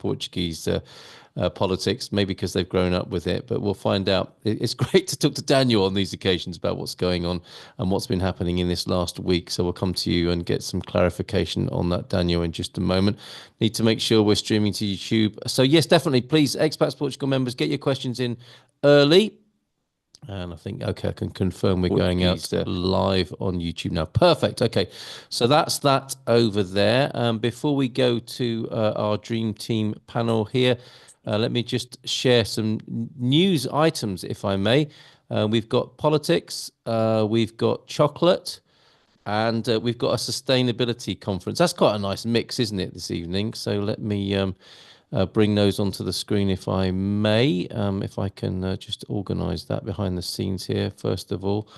Portuguese politics, maybe because they've grown up with it, but we'll find out. It's great to talk to Daniel on these occasions about what's going on and what's been happening in this last week. So we'll come to you and get some clarification on that, Daniel, in just a moment. Need to make sure we're streaming to YouTube. So yes, definitely, please, Expats Portugal members, get your questions in early. And I think, okay, I can confirm we're going out live on YouTube now. Perfect. Okay, so that's that over there. Before we go to our Dream Team panel here, let me just share some news items, if I may. We've got politics, we've got chocolate, and we've got a sustainability conference. That's quite a nice mix, isn't it, this evening? So let me bring those onto the screen, if I may, if I can just organize that behind the scenes here, first of all.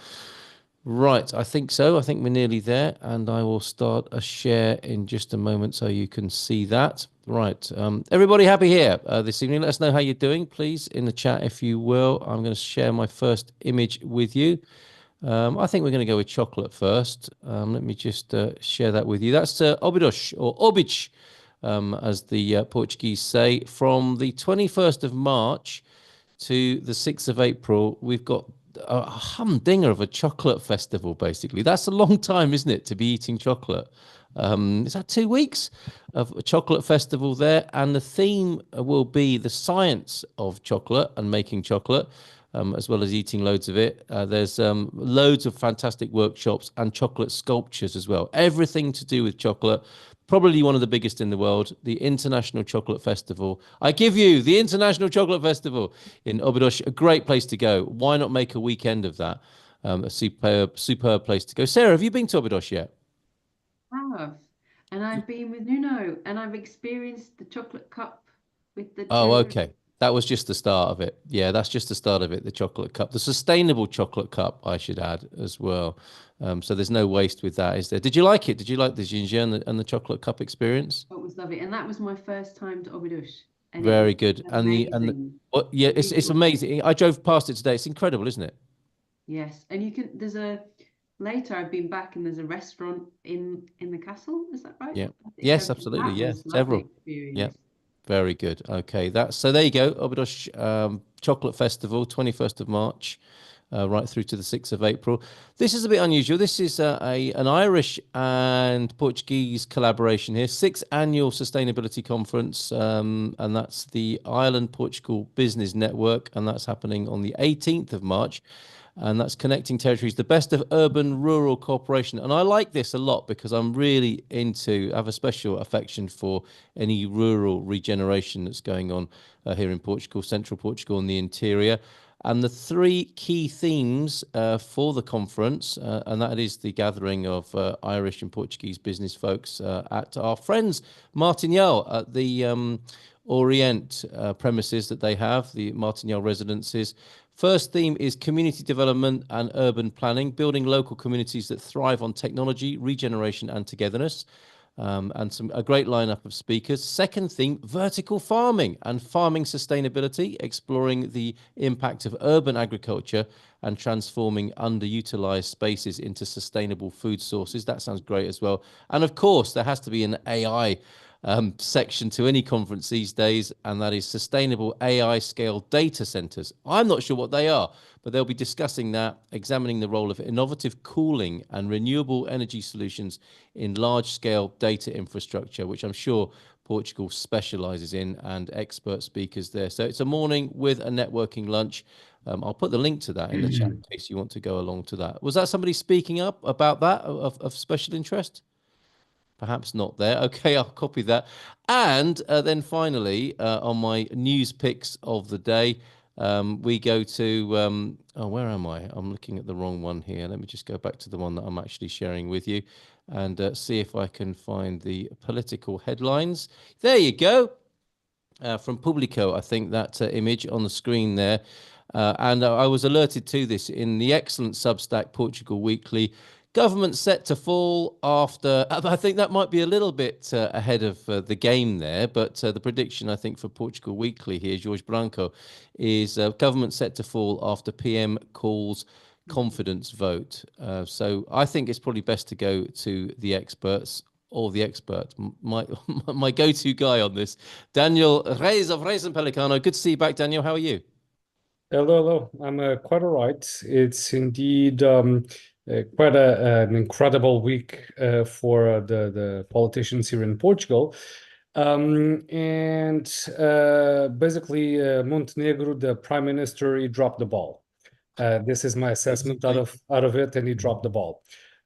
Right, I think so. I think we're nearly there, and I will start a share in just a moment so you can see that. Right, everybody happy here this evening? Let us know how you're doing, please, in the chat, if you will. I'm going to share my first image with you. I think we're going to go with chocolate first. Let me just share that with you. That's Obidos, or Obic, as the Portuguese say. From the 21st of March to the 6th of April, we've got a humdinger of a chocolate festival, basically. That's a long time, isn't it, to be eating chocolate? Is that 2 weeks of a chocolate festival there? And the theme will be the science of chocolate and making chocolate, as well as eating loads of it. There's loads of fantastic workshops and chocolate sculptures as well. Everything to do with chocolate. Probably one of the biggest in the world, the International Chocolate Festival. I give you the International Chocolate Festival in Obidos, a great place to go. Why not make a weekend of that? A superb place to go. Sarah, have you been to Obidos yet? I have. And I've been with Nuno and I've experienced the chocolate cup with the Oh, cherry. okay. That was just the start of it. Yeah, that's just the start of it, the chocolate cup. The sustainable chocolate cup, I should add, as well. So there's no waste with that, is there? Did you like it? Did you like the ginger and the chocolate cup experience? Oh, it was lovely. And that was my first time to Obidos. And it was Very good. And the amazing. what? Yeah, Really it's good. amazing. I drove past it today. It's incredible, isn't it? Yes. And you can, later I've been back and there's a restaurant in the castle. Is that right? Yeah. I think Yes, absolutely. that Yeah, was lovely several. Yeah. experience. Very good. Okay, that's so there you go. Obidos Chocolate Festival, 21st of March, right through to the 6th of April. This is a bit unusual. This is an Irish and Portuguese collaboration here, 6th annual sustainability conference, and that's the Ireland Portugal Business Network, and that's happening on the 18th of March. And that's connecting territories, the best of urban rural cooperation. And I like this a lot because I'm really I have a special affection for any rural regeneration that's going on here in Portugal, central Portugal and the interior. And the three key themes for the conference, and that is the gathering of Irish and Portuguese business folks at our friends Martinhal at the Orient premises that they have, the Martinhal residences. First theme is community development and urban planning, building local communities that thrive on technology, regeneration, and togetherness. And a great lineup of speakers. Second theme, vertical farming and farming sustainability, exploring the impact of urban agriculture and transforming underutilized spaces into sustainable food sources. That sounds great as well. And of course, there has to be an AI section to any conference these days, and that is sustainable AI scale data centers. I'm not sure what they are, but they'll be discussing that, examining the role of innovative cooling and renewable energy solutions in large scale data infrastructure, which I'm sure Portugal specializes in, and expert speakers there. So it's a morning with a networking lunch. I'll put the link to that in the chat in case you want to go along to that. Was that somebody speaking up about that of special interest? Perhaps not there. Okay, I'll copy that. And then finally, on my news picks of the day, we go to, oh, where am I? I'm looking at the wrong one here. Let me just go back to the one that I'm actually sharing with you and see if I can find the political headlines. There you go. From Publico, I think that image on the screen there. And I was alerted to this in the excellent Substack Portugal Weekly. Government set to fall after, I think that might be a little bit ahead of the game there, but the prediction, I think, for Portugal Weekly here, Jorge Branco, is government set to fall after PM calls confidence vote. So I think it's probably best to go to the experts all the experts, my my go-to guy on this, Daniel Reis of Reis and Pelicano. Good to see you back, Daniel. How are you? Hello, hello. I'm quite all right. It's indeed quite an incredible week for the politicians here in Portugal. And basically, Montenegro, the prime minister, he dropped the ball. This is my assessment out of it, and he dropped the ball.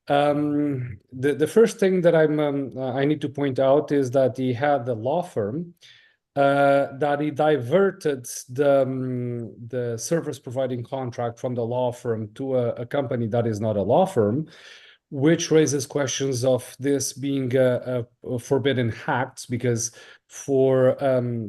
The first thing that I need to point out is that he had the law firm that he diverted the service providing contract from the law firm to a company that is not a law firm, which raises questions of this being a forbidden act, because for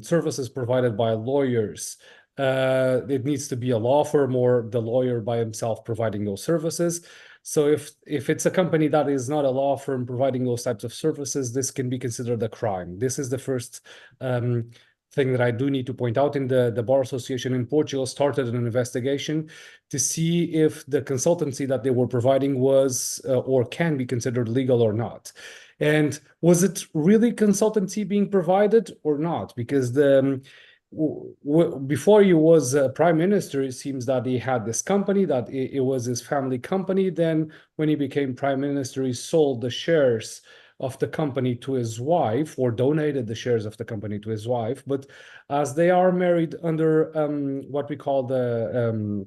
services provided by lawyers, it needs to be a law firm or the lawyer by himself providing those services. So if it's a company that is not a law firm providing those types of services, this can be considered a crime. This is the first thing that I do need to point out. In the Bar Association in Portugal started an investigation to see if the consultancy that they were providing was or can be considered legal or not. And was it really consultancy being provided or not? Because before he was prime minister, it seems that he had this company, that it was his family company. Then when he became prime minister, he sold the shares of the company to his wife, or donated the shares of the company to his wife. But as they are married under what we call the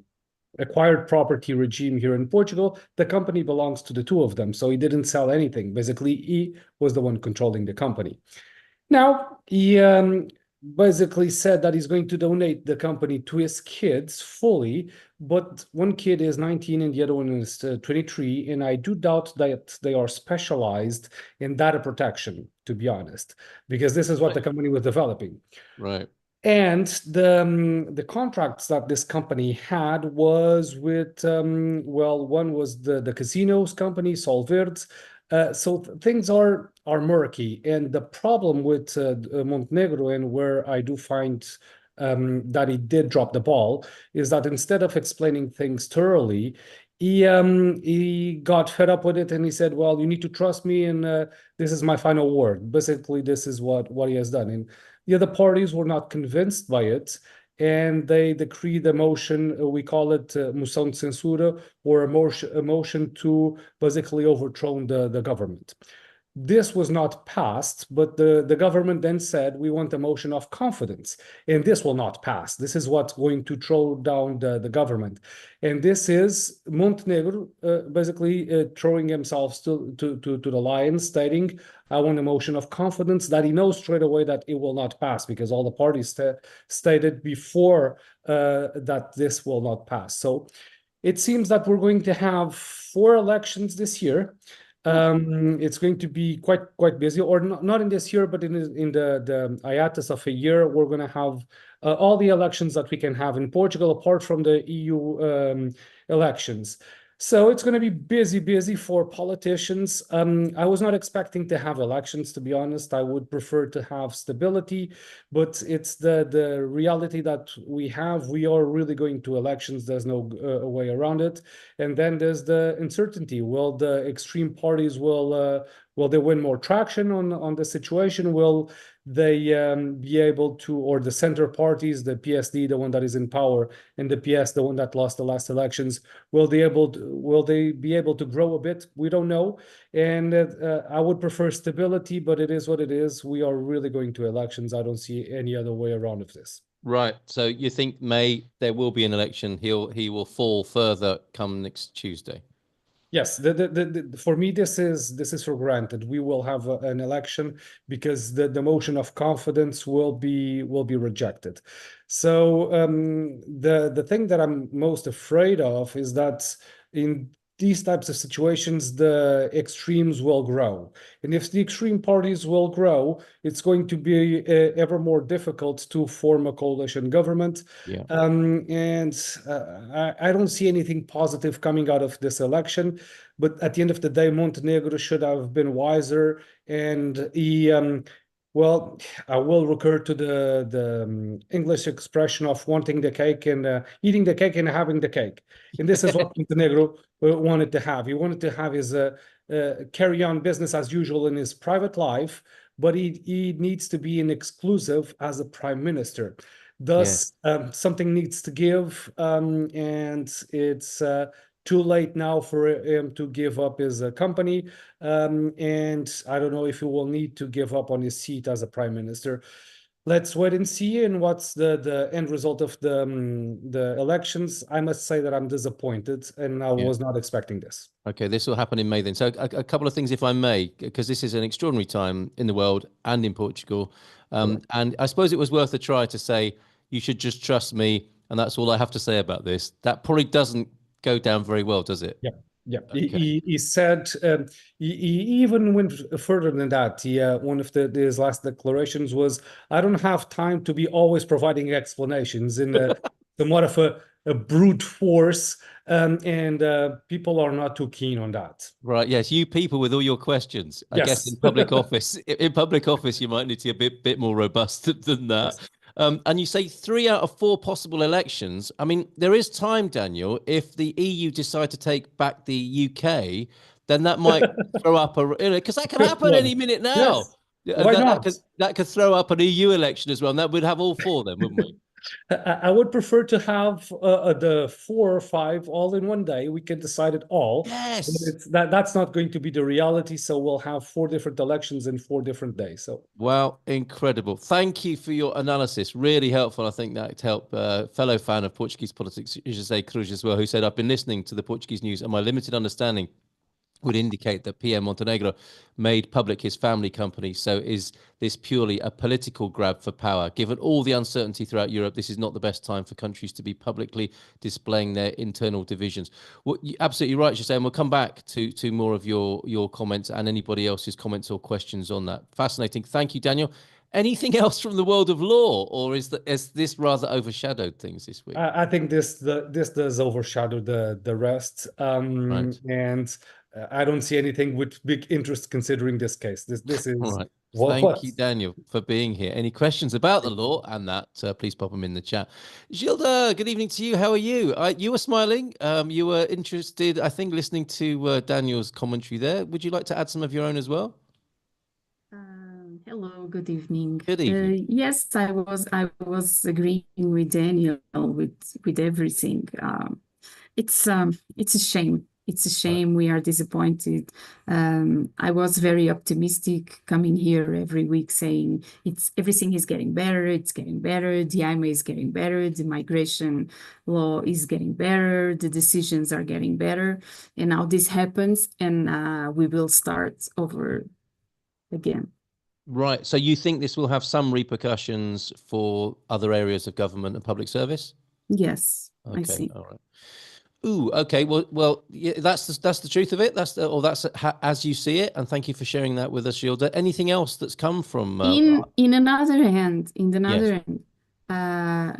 acquired property regime here in Portugal, the company belongs to the two of them. So he didn't sell anything. Basically, he was the one controlling the company. Now, he basically said that he's going to donate the company to his kids fully, but one kid is 19 and the other one is 23, and I do doubt that they are specialized in data protection, to be honest, because this is what the company was developing. Right. And the contracts that this company had was with, well, one was the casinos company, Solverde. So things are murky. And the problem with Montenegro, and where I do find that he did drop the ball, is that instead of explaining things thoroughly, he got fed up with it, and he said, well, you need to trust me, and this is my final word. Basically, this is what he has done. And the other parties were not convinced by it, and they decreed a motion, we call it moção de censura, or a motion to basically overthrow the government. This was not passed, but the government then said, we want a motion of confidence, and this will not pass. This is what's going to throw down the government. And this is Montenegro basically throwing himself to the lions, stating, I want a motion of confidence, that he knows straight away that it will not pass, because all the parties stated before that this will not pass. So it seems that we're going to have 4 elections this year. It's going to be quite busy, or not in this year, but in the hiatus of a year, we're going to have all the elections that we can have in Portugal, apart from the EU elections. So it's going to be busy for politicians. I was not expecting to have elections, to be honest. I would prefer to have stability, but it's the reality that we have. We are really going to elections. There's no way around it. And then there's the uncertainty. Will the extreme parties will they win more traction on the situation? Will they be able to, or the center parties, the PSD, the one that is in power, and the PS, the one that lost the last elections, will they be able to grow a bit? We don't know. And I would prefer stability, but it is what it is. We are really going to elections. I don't see any other way around of this. Right. So you think May there will be an election? He will fall further come next Tuesday. Yes, for me, this is for granted. We will have an election, because the motion of confidence will be rejected. So the thing that I'm most afraid of is that in these types of situations, the extremes will grow. And if the extreme parties will grow, it's going to be ever more difficult to form a coalition government. Yeah. And I don't see anything positive coming out of this election. But at the end of the day, Montenegro should have been wiser. And he, well, I will recur to the English expression of wanting the cake and eating the cake and having the cake. And this is what Montenegro wanted to have. He wanted to have his carry on business as usual in his private life, but he needs to be an exclusive as a prime minister. Thus, something needs to give, and it's too late now for him to give up his company. And I don't know if he will need to give up on his seat as a prime minister. Let's wait and see. And what's the end result of the elections? I must say that I'm disappointed, and I was not expecting this. Okay, this will happen in May then. So a couple of things, if I may, because this is an extraordinary time in the world and in Portugal. And I suppose it was worth a try to say, you should just trust me, and that's all I have to say about this. That probably doesn't go down very well, does it? Yeah. Yeah, Okay. he said, he even went further than that. One of his last declarations was, "I don't have time to be always providing explanations," in somewhat of a brute force, and people are not too keen on that. Right. Yes, you people with all your questions. I guess Yes. in public office, in public office, you might need to be a bit more robust than that. Yes. And you say 3 out of 4 possible elections. I mean, there is time, Daniel. If the EU decide to take back the UK, then that might throw up a, because that could Good happen any point. minute now. Yes. Yeah, Why that could throw up an EU election as well, and that would have all 4 then, wouldn't we? I would prefer to have the 4 or 5 all in one day. We can decide it all. But Yes. that's not going to be the reality. So we'll have 4 different elections in 4 different days. So Wow, incredible. Thank you for your analysis. Really helpful. I think that helped fellow fan of Portuguese politics, José Cruz, as well, who said, I've been listening to the Portuguese news and my limited understanding would indicate that PM Montenegro made public his family company. So is this purely a political grab for power? Given all the uncertainty throughout Europe, this is not the best time for countries to be publicly displaying their internal divisions. Well, you're absolutely right, Jose, and we'll come back to more of your comments and anybody else's comments or questions on that. Fascinating. Thank you, Daniel. Anything else from the world of law, or is this rather overshadowed things this week? I think this does overshadow the rest. Right. And I don't see anything with big interest considering this case. This All is right. what Thank you, Daniel, for being here. Any questions about the law and that, please pop them in the chat. Gilda, good evening to you. How are you? You were smiling. You were interested, I think, listening to Daniel's commentary there. Would you like to add some of your own as well? Hello, good evening. Good evening. Yes, I was agreeing with Daniel with everything. It's a shame. It's a shame. We are disappointed. I was very optimistic coming here every week saying everything is getting better. It's getting better. The IMA is getting better. The migration law is getting better. The decisions are getting better. And now this happens, and we will start over again. Right. So you think this will have some repercussions for other areas of government and public service? Yes, Okay. I see. All right. Ooh, okay. Well, yeah, that's the truth of it. That's as you see it. And thank you for sharing that with us, Gilda. Anything else that's come from? In another hand, Yes.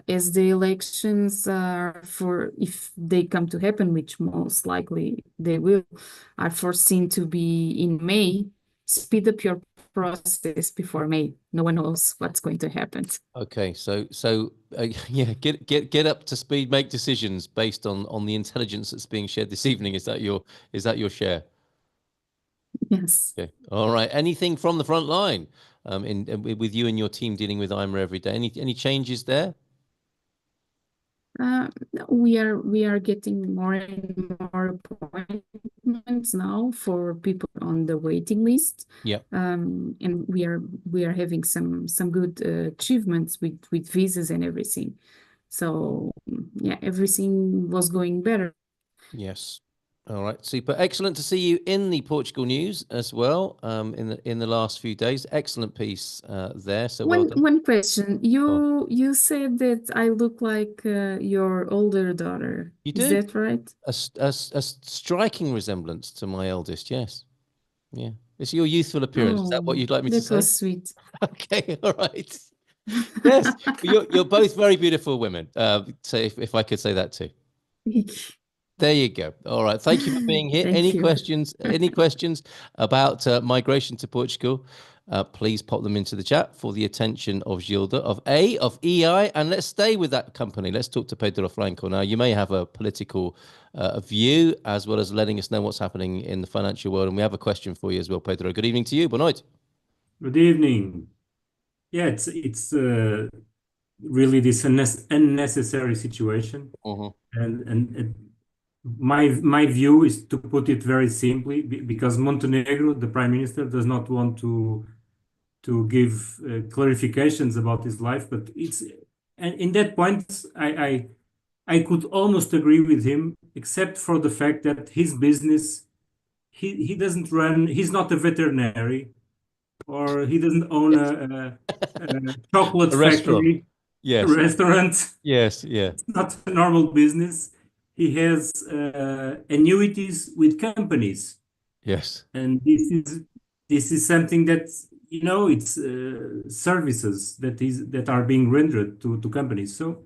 as the elections are if they come to happen, which most likely they will, are foreseen to be in May, speed up your process before May. No one knows what's going to happen. Okay, so yeah, get up to speed, make decisions based on the intelligence that's being shared this evening. Is that your share? Yes. Okay. All right. Anything from the front line, with you and your team dealing with IMRA every day? Any changes there? We are getting more and more appointments now for people on the waiting list. Yeah. And we are having some good achievements with visas and everything. So yeah, everything was going better. Yes. All right. Super. Excellent to see you in the Portugal news as well. In the last few days, excellent piece there. So well done. One question. You said that I look like your older daughter. You do? Is that right? A striking resemblance to my eldest. Yes. Yeah. It's your youthful appearance. Is that what you'd like me to say? That was sweet. Okay. All right. Yes. You're both very beautiful women. So if I could say that too. There you go. All right. Thank you for being here. Thank Any you. questions? Any questions about migration to Portugal? please pop them into the chat for the attention of Gilda, of EI, and let's stay with that company. Let's talk to Pedro Franco. Now, you may have a political view, as well as letting us know what's happening in the financial world, and we have a question for you as well, Pedro. Good evening to you. Boa noite. Good evening. Yeah, it's really this unnecessary situation, and my view is to put it very simply, because Montenegro, the prime minister, does not want to give clarifications about his life, but and in that point, I could almost agree with him, except for the fact that his business, he doesn't run, he's not a veterinary, or he doesn't own a chocolate A restaurant. factory, Yes. a restaurant. Yes. Yeah. It's not a normal business. He has annuities with companies, Yes. and this is something that, you know, it's services that are being rendered to companies. So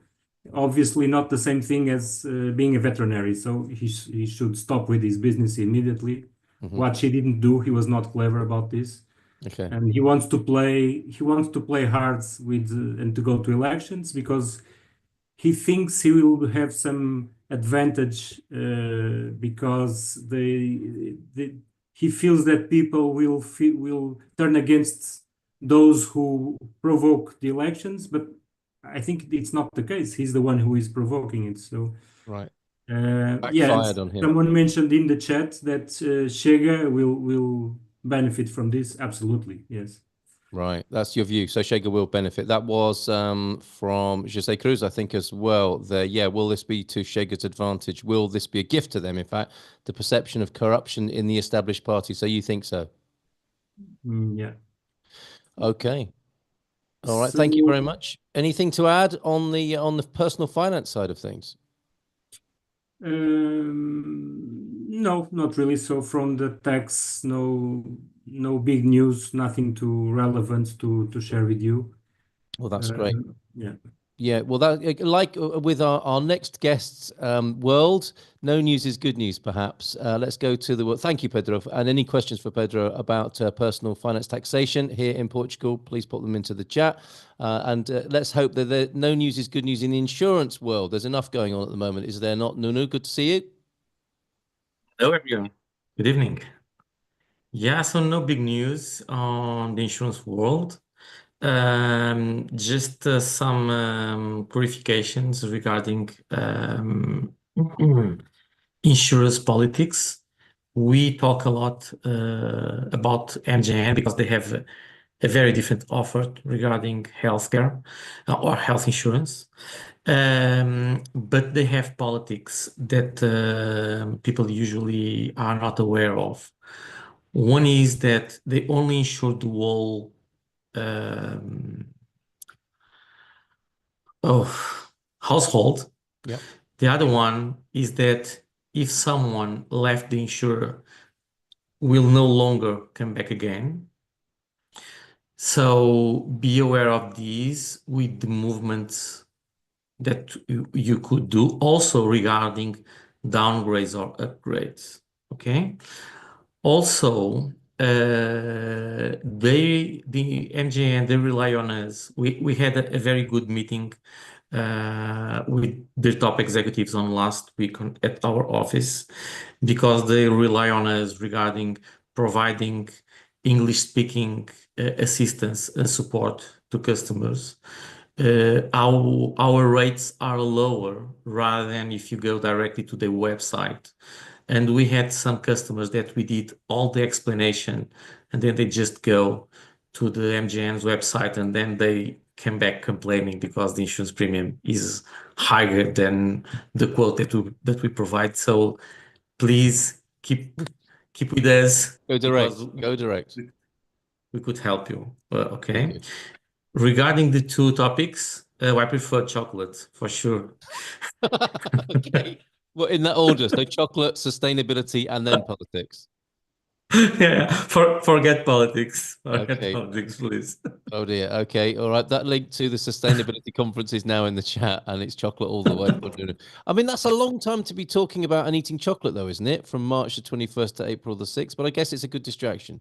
obviously not the same thing as being a veterinary. So he should stop with his business immediately. What he didn't do, he was not clever about this. Okay. And he wants to play hard with and to go to elections, because he thinks he will have some advantage, because he feels that people will turn against those who provoke the elections, but I think it's not the case. He's the one who is provoking it. So Right. yeah, Backfired on him. someone mentioned in the chat that Chega will benefit from this. Absolutely, yes. Right, that's your view. So Chega will benefit. That was from Jose Cruz, I think, as well. Yeah, will this be to Chega's advantage? Will this be a gift to them? In fact, the perception of corruption in the established party. So you think so? Yeah. Okay. All right. Thank you So, very much. Anything to add on the personal finance side of things? no, not really. So from the tax, no big news, nothing too relevant to share with you. Well, that's great. Yeah. Yeah, well, that like with our next guests world, no news is good news, perhaps. Let's go to the world. Thank you, Pedro. And any questions for Pedro about personal finance taxation here in Portugal, please put them into the chat. And let's hope that no news is good news in the insurance world. There's enough going on at the moment, is there not? Nunu, good to see you. Hello, everyone. Good evening. Yeah, so no big news on the insurance world. Just some clarifications regarding insurance politics. We talk a lot about MGN because they have a very different offer regarding healthcare or health insurance. But they have politics that people usually are not aware of. One is that they only insure the whole household. Yeah. The other one is that if someone left the insurer, will no longer come back again. So be aware of these with the movements that you could do, also regarding downgrades or upgrades. Okay. Also, the MJN, they rely on us. We had a very good meeting with the top executives on last week at our office, because they rely on us regarding providing English-speaking assistance and support to customers. Our rates are lower rather than if you go directly to the website. And we had some customers that we did all the explanation, and then they just go to the MGN's website, and then they came back complaining because the insurance premium is higher than the quote that we provide. So please keep with us. Go direct. Go direct. We could help you. Okay. Regarding the two topics, I prefer chocolate for sure. Okay. Well, in that order, so chocolate, sustainability, and then politics. Yeah, forget politics. Forget Okay. politics, please. Oh dear. Okay. All right. That link to the sustainability conference is now in the chat, and it's chocolate all the way. I mean, that's a long time to be talking about and eating chocolate, though, isn't it? From March the 21st to April the 6th. But I guess it's a good distraction.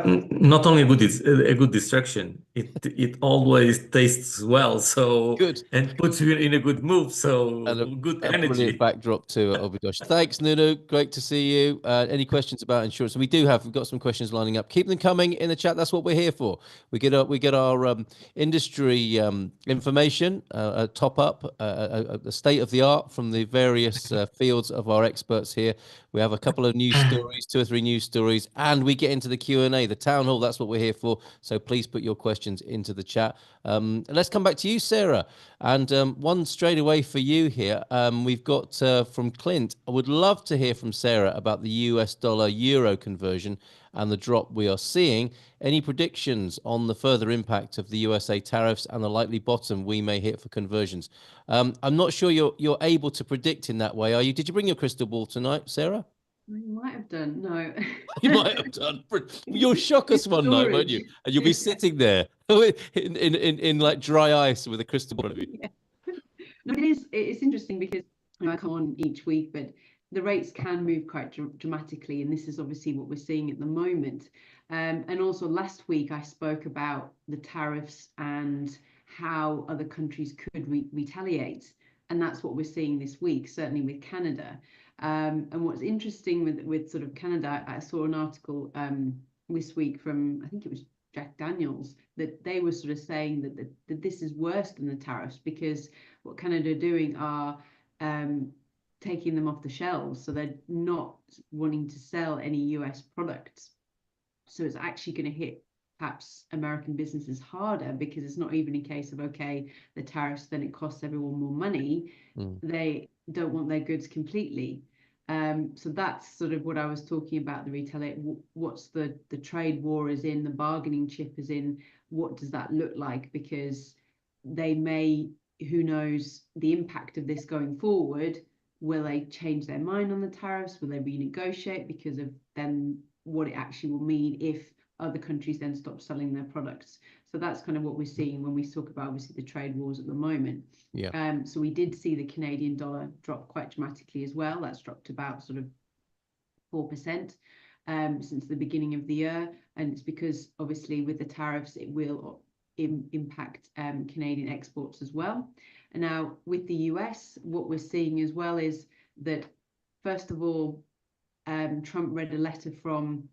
Not only a good distraction, it always tastes well, so Good. and puts you in a good mood, so And good a brilliant energy. backdrop to Obidosh. Thanks, Nuno. Great to see you. Any questions about insurance? And we've got some questions lining up. Keep them coming in the chat. That's what we're here for. We get our industry information, a top up, the state of the art from the various fields of our experts here. We have a couple of news stories, 2 or 3 news stories, and we get into the Q&A, the town hall. That's what we're here for. So please put your questions into the chat. Let's come back to you, Sarah. And one straight away for you here. We've got from Clint. I would love to hear from Sarah about the US dollar euro conversion and the drop we are seeing. Any predictions on the further impact of the USA tariffs and the likely bottom we may hit for conversions? I'm not sure you're able to predict in that way, are you? Did you bring your crystal ball tonight, Sarah? I might have done. No. You might have done. You'll shock us one night, won't you? And you'll be sitting there in like dry ice with a crystal ball. Yeah. No, it's interesting because I come on each week, but the rates can move quite dramatically, and this is obviously what we're seeing at the moment. And also last week I spoke about the tariffs and how other countries could retaliate, and that's what we're seeing this week, certainly with Canada. And what's interesting with sort of Canada, I saw an article this week from, I think it was Jack Daniels, that they were sort of saying that this is worse than the tariffs, because what Canada are doing are taking them off the shelves. So they're not wanting to sell any US products. So it's actually going to hit perhaps American businesses harder, because it's not even a case of, okay, the tariffs, then it costs everyone more money. They don't want their goods completely. So that's sort of what I was talking about, the retailer. What's the trade war is in, the bargaining chip is in, what does that look like? Because they may, who knows, the impact of this going forward. Will they change their mind on the tariffs? Will they renegotiate because of then what it actually will mean if other countries then stop selling their products? So that's kind of what we're seeing when we talk about obviously the trade wars at the moment. Yeah. So we did see the Canadian dollar drop quite dramatically as well. That's dropped about sort of 4% since the beginning of the year, and it's because obviously with the tariffs it will impact Canadian exports as well. And now with the US, what we're seeing as well is that, first of all, Trump read a letter from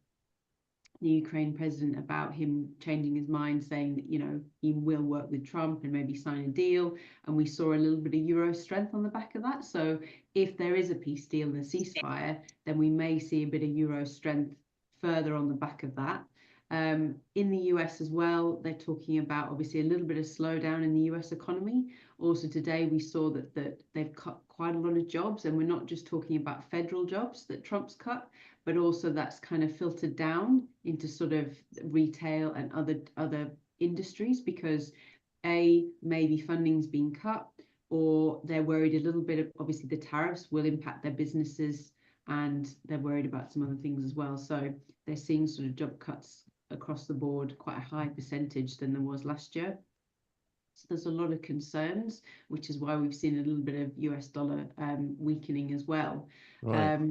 the Ukraine president about him changing his mind, saying that, you know, he will work with Trump and maybe sign a deal. And we saw a little bit of euro strength on the back of that. So if there is a peace deal and a ceasefire, then we may see a bit of euro strength further on the back of that. In the US as well, they're talking about obviously a little bit of slowdown in the US economy. Also today, we saw that they've cut quite a lot of jobs, and we're not just talking about federal jobs that Trump's cut, but also that's kind of filtered down into sort of retail and other industries, because maybe funding's being cut, or they're worried a little bit of, obviously the tariffs will impact their businesses, and they're worried about some other things as well. So they're seeing sort of job cuts across the board, quite a high percentage than there was last year. So there's a lot of concerns, which is why we've seen a little bit of US dollar weakening as well. Right.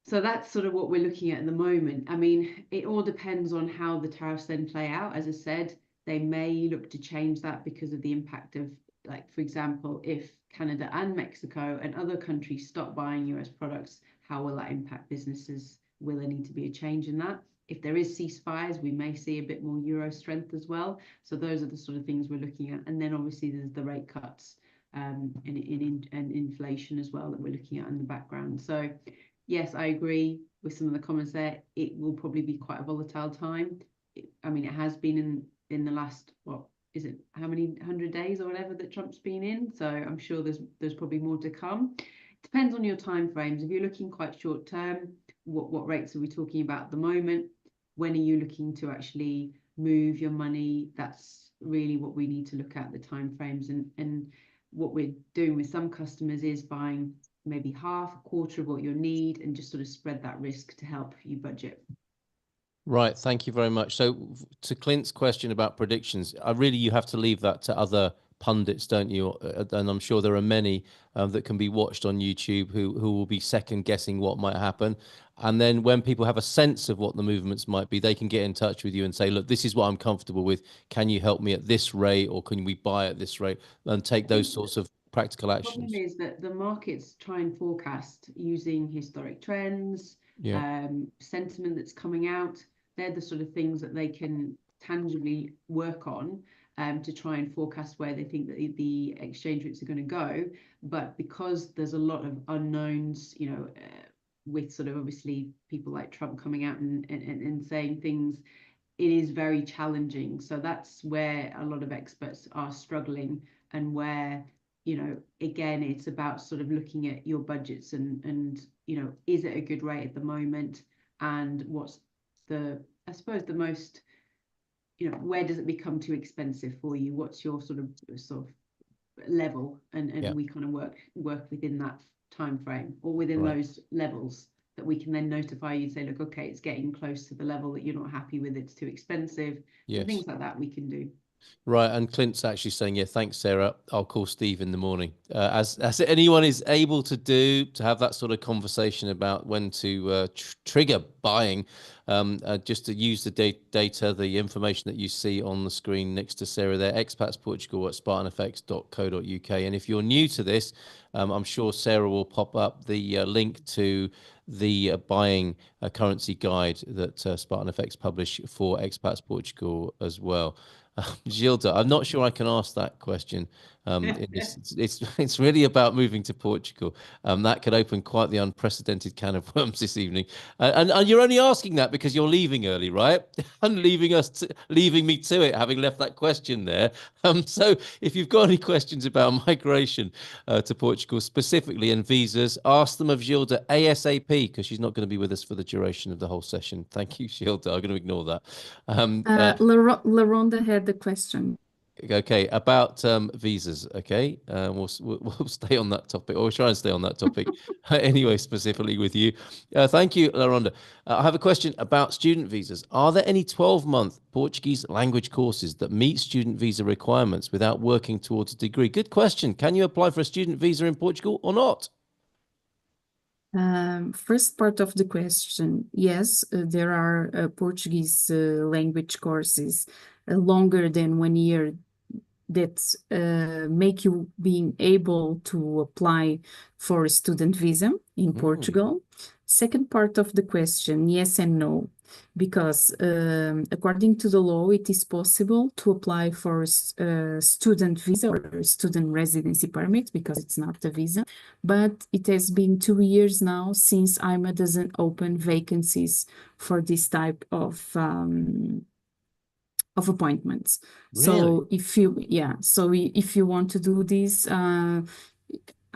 So that's sort of what we're looking at the moment. I mean, it all depends on how the tariffs then play out. As I said, they may look to change that because of the impact of, like, for example, if Canada and Mexico and other countries stop buying US products, how will that impact businesses? Will there need to be a change in that? If there is ceasefires, we may see a bit more euro strength as well. So those are the sort of things we're looking at. And then obviously there's the rate cuts and inflation as well that we're looking at in the background. So yes, I agree with some of the comments there. It will probably be quite a volatile time. I mean, it has been in the last, what is it, how many 100 days or whatever that Trump's been in. So I'm sure there's probably more to come. It depends on your time frames. If you're looking quite short term, what rates are we talking about at the moment? When are you looking to actually move your money? That's really what we need to look at, the time frames. And what we're doing with some customers is buying maybe half, a quarter of what you need, and just sort of spread that risk to help you budget. Right. Thank you very much. So to Clint's question about predictions, you have to leave that to other pundits, don't you? And I'm sure there are many that can be watched on YouTube who will be second guessing what might happen. And then when people have a sense of what the movements might be, they can get in touch with you and say, look, this is what I'm comfortable with. Can you help me at this rate, or can we buy at this rate, and take those sorts of practical The actions? problem is that the markets try and forecast using historic trends, sentiment that's coming out. They're the sort of things that they can tangibly work on to try and forecast where they think that the exchange rates are going to go. But because there's a lot of unknowns, you know, with sort of obviously people like Trump coming out and saying things, it is very challenging. So that's where a lot of experts are struggling, and where, you know, again, it's about sort of looking at your budgets and you know, is it a good rate at the moment, and what's the, I suppose, the most, you know, where does it become too expensive for you? What's your sort of level, and we kind of work within that time frame, or within those levels, that we can then notify you and say, look, okay, it's getting close to the level that you're not happy with, it's too expensive. So things like that we can do. Right, and Clint's actually saying, yeah, thanks, Sarah. I'll call Steve in the morning. As anyone is able to do, to have that sort of conversation about when to trigger buying, just to use the data, the information that you see on the screen next to Sarah there, Expats Portugal at spartanfx.co.uk. And if you're new to this, I'm sure Sarah will pop up the link to the buying currency guide that Spartan FX publish for Expats Portugal as well. Gilda, I'm not sure I can ask that question. It's really about moving to Portugal. That could open quite the unprecedented can of worms this evening. And you're only asking that because you're leaving early, right? And leaving me to it, having left that question there. So if you've got any questions about migration to Portugal specifically, and visas, ask them of Gilda ASAP, because she's not going to be with us for the duration of the whole session. Thank you, Gilda. I'm going to ignore that. LaRonda had the question. Okay, about visas. Okay, we'll stay on that topic, or we'll try and stay on that topic anyway, specifically with you. Thank you, LaRonda. I have a question about student visas. Are there any 12-month Portuguese language courses that meet student visa requirements without working towards a degree? Good question. Can you apply for a student visa in Portugal or not? First part of the question, yes, there are Portuguese language courses longer than 1 year that make you being able to apply for a student visa in Portugal. Second part of the question, yes and no, because according to the law, it is possible to apply for a student visa or a student residency permit, because it's not a visa. But it has been 2 years now since IMA doesn't open vacancies for this type of appointments. Really? So if you want to do this,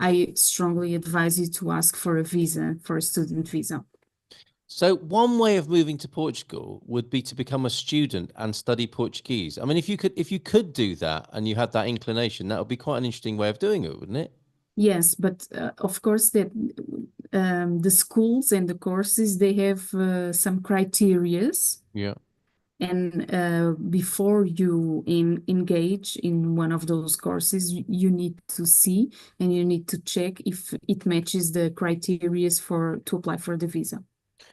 I strongly advise you to ask for a visa, for a student visa. So one way of moving to Portugal would be to become a student and study Portuguese. I mean, if you could do that and you had that inclination, that would be quite an interesting way of doing it, wouldn't it? Yes, but of course that the schools and the courses, they have some criterias. Yeah. And before you engage in one of those courses, you need to see and you need to check if it matches the criteria to apply for the visa.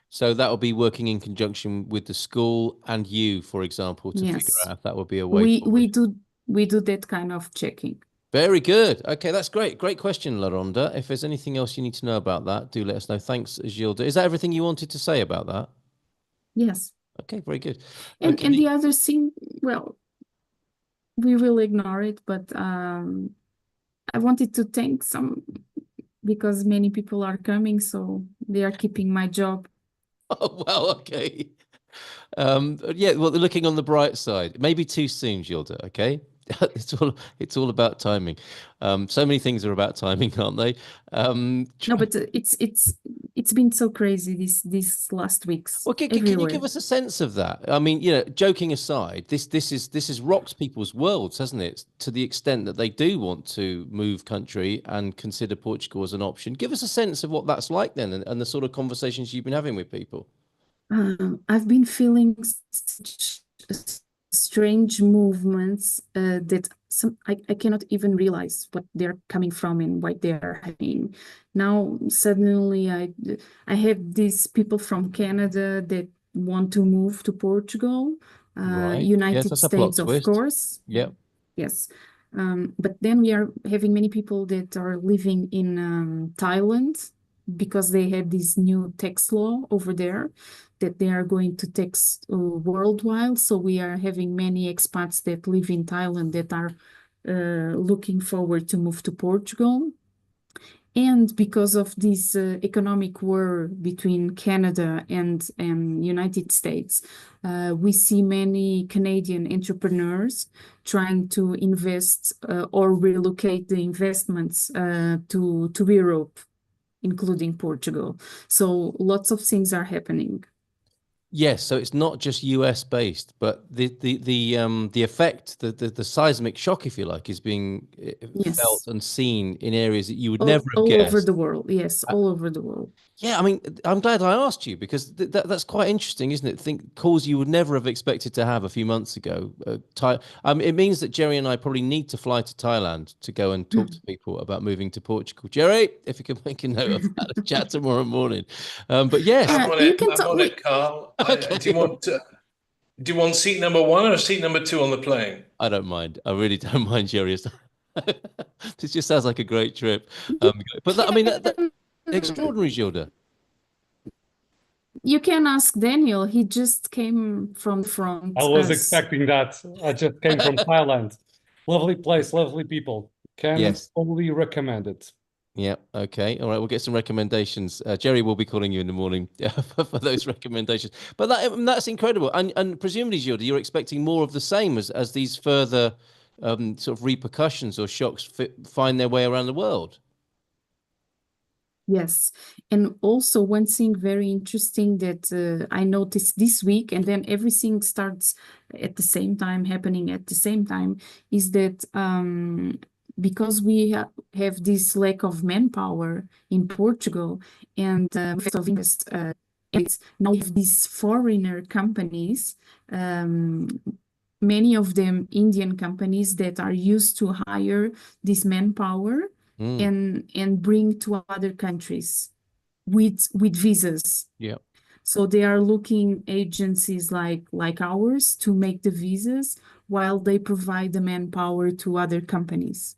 So that will be working in conjunction with the school and you, for example, to figure out if that would be a way forward. We do that kind of checking. Very good. Okay, that's great. Great question, LaRonda. If there's anything else you need to know about that, do let us know. Thanks, Gilda. Is that everything you wanted to say about that? Yes. Okay, very good. And the other thing, well, we will ignore it, but I wanted to thank because many people are coming, so they are keeping my job. Oh, well, okay. Yeah, well, they're looking on the bright side. Maybe too soon, Gilda, okay? It's all about timing. So many things are about timing, aren't they? No, but it's been so crazy these last weeks. Well, can you give us a sense of that? I mean, you know, joking aside, this is rocked people's worlds, hasn't it? To the extent that they do want to move country and consider Portugal as an option. Give us a sense of what that's like then, and the sort of conversations you've been having with people. I've been feeling such strange movements that I cannot even realize what they're coming from and why they're happening. Now suddenly I have these people from Canada that want to move to Portugal, Right. Yes, United that's a plot States, of twist. course. Yep. Yes. But then we are having many people that are living in Thailand because they have this new tax law over there that they are going to tax worldwide. So we are having many expats that live in Thailand that are looking forward to move to Portugal. And because of this economic war between Canada and United States, we see many Canadian entrepreneurs trying to invest or relocate the investments to Europe, including Portugal. So lots of things are happening. Yes, so it's not just US based, but the effect, the seismic shock, if you like, is being felt Yes, and seen in areas that you would never have all over guessed. the world. Yes, all over the world. Yeah, I mean, I'm glad I asked you because that's quite interesting, isn't it? Think calls you would never have expected to have a few months ago. It means that Jerry and I probably need to fly to Thailand to go and talk to people about moving to Portugal. Jerry, if you could make a note of that, chat tomorrow morning. But yes, Yeah, I'm on you it. can I'm talk. on it, Carl. Okay. Do you want seat number 1 or seat number 2 on the plane? I don't mind. I really don't mind, Jerry. This just sounds like a great trip. But I mean, that extraordinary, Gilda. You can ask Daniel. He just came from I was us. expecting that. I just came from Thailand. Lovely place, lovely people. Can Yes. only recommend it. Yeah. Okay. All right. We'll get some recommendations. Jerry will be calling you in the morning for those recommendations. But that's incredible. And presumably, Gilda, you're expecting more of the same as these further sort of repercussions or shocks find their way around the world. Yes. And also one thing very interesting that I noticed this week, and then everything starts at the same time, happening at the same time, is that because we have this lack of manpower in Portugal and of interest, now we have these foreigner companies, many of them Indian companies that are used to hire this manpower and bring to other countries with visas. Yeah. So they are looking agencies like ours to make the visas while they provide the manpower to other companies.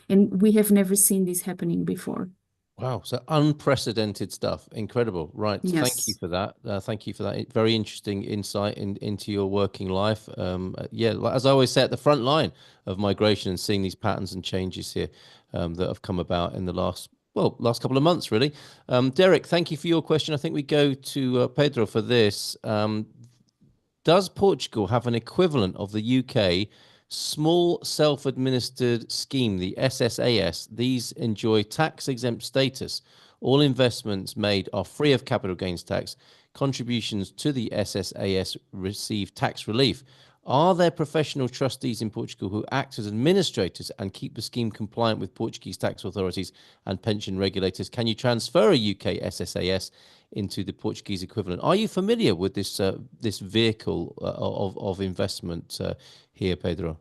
And we have never seen this happening before. Wow, so unprecedented stuff. Incredible. Right. Yes. Thank you for that. Thank you for that. Very interesting insight into your working life. Yeah, as I always say, at the front line of migration and seeing these patterns and changes here that have come about in the last couple of months, really. Derek, thank you for your question. I think we go to Pedro for this. Does Portugal have an equivalent of the UK small self-administered scheme, the SSAS? These enjoy tax-exempt status. All investments made are free of capital gains tax. Contributions to the SSAS receive tax relief. Are there professional trustees in Portugal who act as administrators and keep the scheme compliant with Portuguese tax authorities and pension regulators? Can you transfer a UK SSAS into the Portuguese equivalent? Are you familiar with this this vehicle of investment here, Pedro?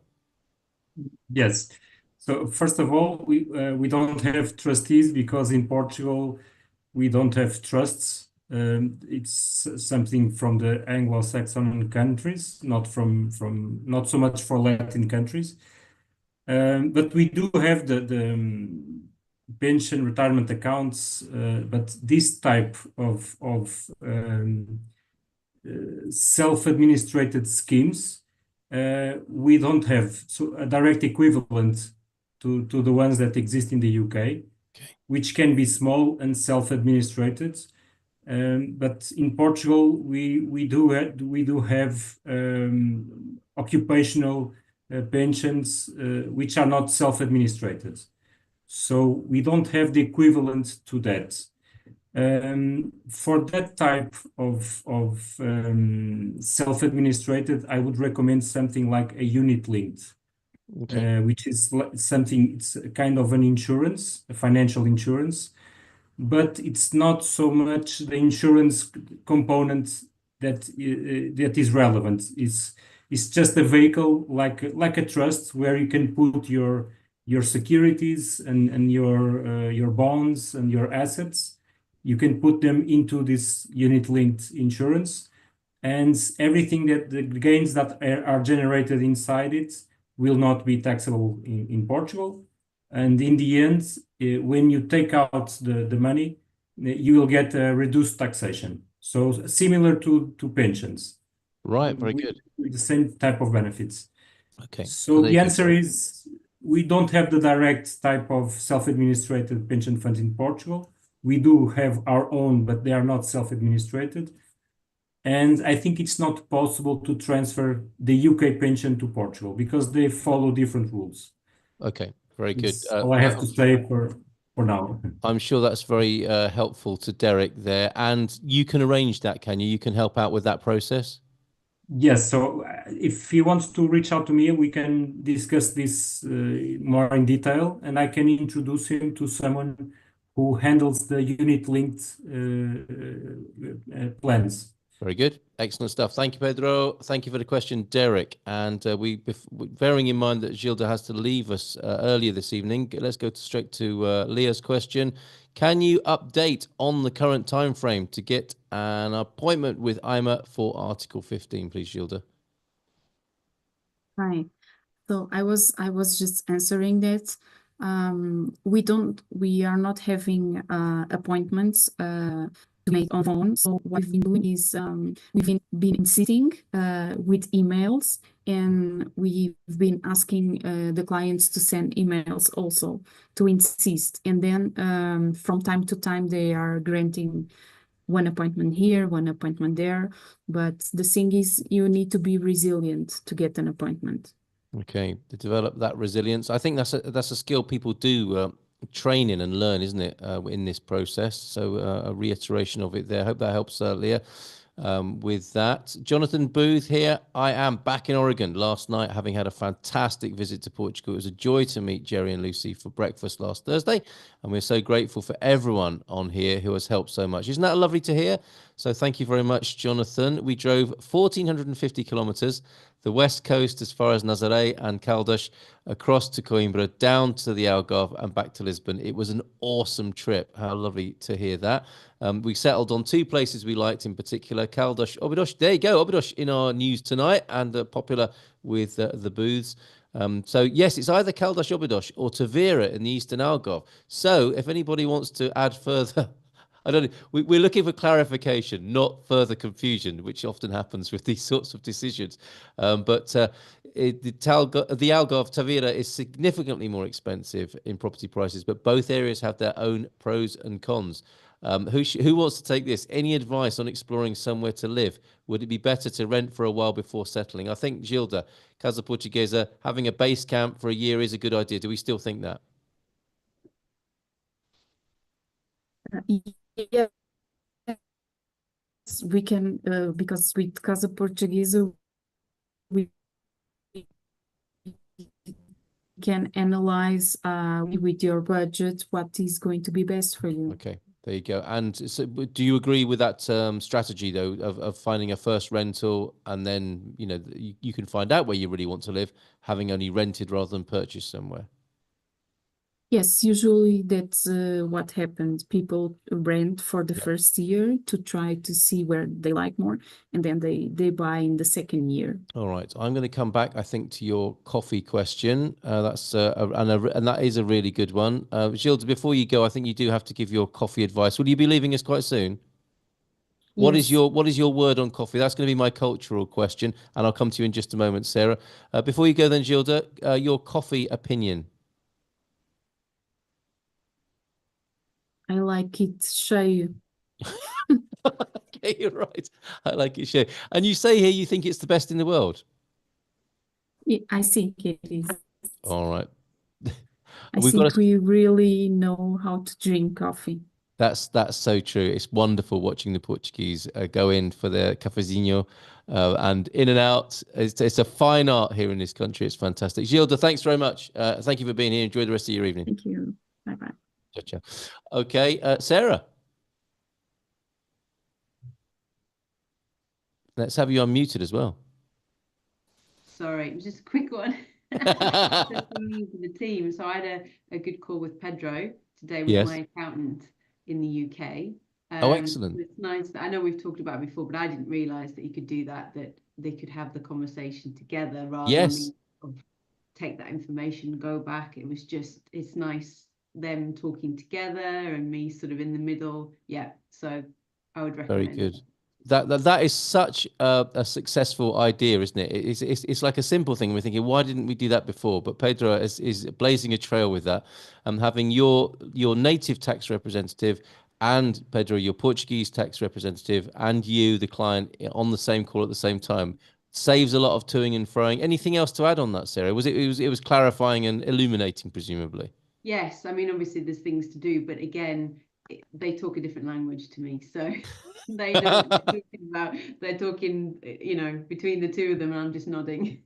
Yes. So first of all, we don't have trustees because in Portugal we don't have trusts. It's something from the Anglo-Saxon countries, not not so much for Latin countries. But we do have the pension retirement accounts, but this type of self-administrated schemes, we don't have a direct equivalent to the ones that exist in the UK, which can be small and self-administrated. But in Portugal, we do have occupational pensions which are not self-administrated. So we don't have the equivalent to that. For that type of self-administrated, I would recommend something like a unit-linked, which is something, it's a kind of an insurance, a financial insurance, but it's not so much the insurance component that is relevant. It's just a vehicle like a trust where you can put your securities and your bonds and your assets. You can put them into this unit-linked insurance, and everything that the gains that are generated inside it will not be taxable in Portugal. And in the end, when you take out the money, you will get a reduced taxation. So similar to pensions. Right, very good. With the same type of benefits. Okay. So there the you go. answer is we don't have the direct type of self-administrated pension funds in Portugal. We do have our own, but they are not self-administrated. And I think it's not possible to transfer the UK pension to Portugal because they follow different rules. Okay, very good. It's all I have to say for now. I'm sure that's very helpful to Derek there. And you can arrange that, can you? You can help out with that process? Yes, so if he wants to reach out to me, we can discuss this more in detail, and I can introduce him to someone who handles the unit-linked plans. Very good. Excellent stuff. Thank you, Pedro. Thank you for the question, Derek. And bearing in mind that Gilda has to leave us earlier this evening, let's go straight to Leah's question. Can you update on the current time frame to get an appointment with IMA for Article 15, please, Gilda? Hi. So I was just answering that. We are not having appointments to make on phone. So what we've been doing is we've been sitting with emails, and we've been asking the clients to send emails also to insist. And then from time to time they are granting one appointment here, one appointment there. But the thing is, you need to be resilient to get an appointment. Okay, to develop that resilience. I think that's a skill people do train in and learn, isn't it, in this process? So a reiteration of it there. I hope that helps, Leah, with that. Jonathan Booth here. I am back in Oregon last night, having had a fantastic visit to Portugal. It was a joy to meet Jerry and Lucy for breakfast last Thursday, and we're so grateful for everyone on here who has helped so much. Isn't that lovely to hear? So thank you very much, Jonathan. We drove 1,450 kilometers, the west coast as far as Nazaré and Caldas, across to Coimbra, down to the Algarve and back to Lisbon. It was an awesome trip. How lovely to hear that. We settled on two places we liked in particular, Caldas, Óbidos. There you go, Óbidos in our news tonight, and popular with the booths. So yes, it's either Caldas, Óbidos or Tavira in the Eastern Algarve. So if anybody wants to add further, I don't know, we're looking for clarification, not further confusion, which often happens with these sorts of decisions. But the Algarve Tavira is significantly more expensive in property prices, but both areas have their own pros and cons. Who wants to take this? Any advice on exploring somewhere to live? Would it be better to rent for a while before settling? I think, Gilda, Casa Portuguesa, having a base camp for a year is a good idea. Do we still think that? Yes, we can, because with Casa Portuguesa, we can analyze with your budget what is going to be best for you. Okay, there you go. And so, do you agree with that strategy, though, of finding a first rental, and then you can find out where you really want to live, having only rented rather than purchased somewhere? Yes, usually that's what happens. People rent for the first year to try to see where they like more, and then they buy in the second year. All right, I'm going to come back, I think, to your coffee question. That's and that is a really good one. Gilda, before you go, I think you do have to give your coffee advice. Will you be leaving us quite soon? What is your word on coffee? That's going to be my cultural question, and I'll come to you in just a moment, Sarah. Before you go, then, Gilda, your coffee opinion. I like it cheio. Okay, you're right. I like it cheio. And you say here you think it's the best in the world? I think it is. All right. I think we really know how to drink coffee. That's so true. It's wonderful watching the Portuguese go in for their cafezinho and in and out. It's a fine art here in this country. It's fantastic. Gilda, thanks very much. Thank you for being here. Enjoy the rest of your evening. Thank you. Bye-bye. Gotcha. Okay, Sarah. Let's have you unmuted as well. Sorry, it was just a quick one. For the team. So I had a good call with Pedro today with my accountant in the UK. Oh, excellent. It's nice. I know we've talked about it before, but I didn't realize that you could do that, that they could have the conversation together rather than me take that information, go back. It was just, it's nice them talking together and me sort of in the middle. Yeah. So I would recommend. Very good. That is such a successful idea, isn't it? It's like a simple thing. We're thinking, why didn't we do that before? But Pedro is blazing a trail with that. Having your native tax representative and Pedro, your Portuguese tax representative, and you, the client, on the same call at the same time saves a lot of toing and froing. Anything else to add on that, Sarah? It was clarifying and illuminating, presumably. Yes, I mean, obviously there's things to do, but again, they talk a different language to me, so they know what they're talking about. They're talking, you know, between the two of them, and I'm just nodding.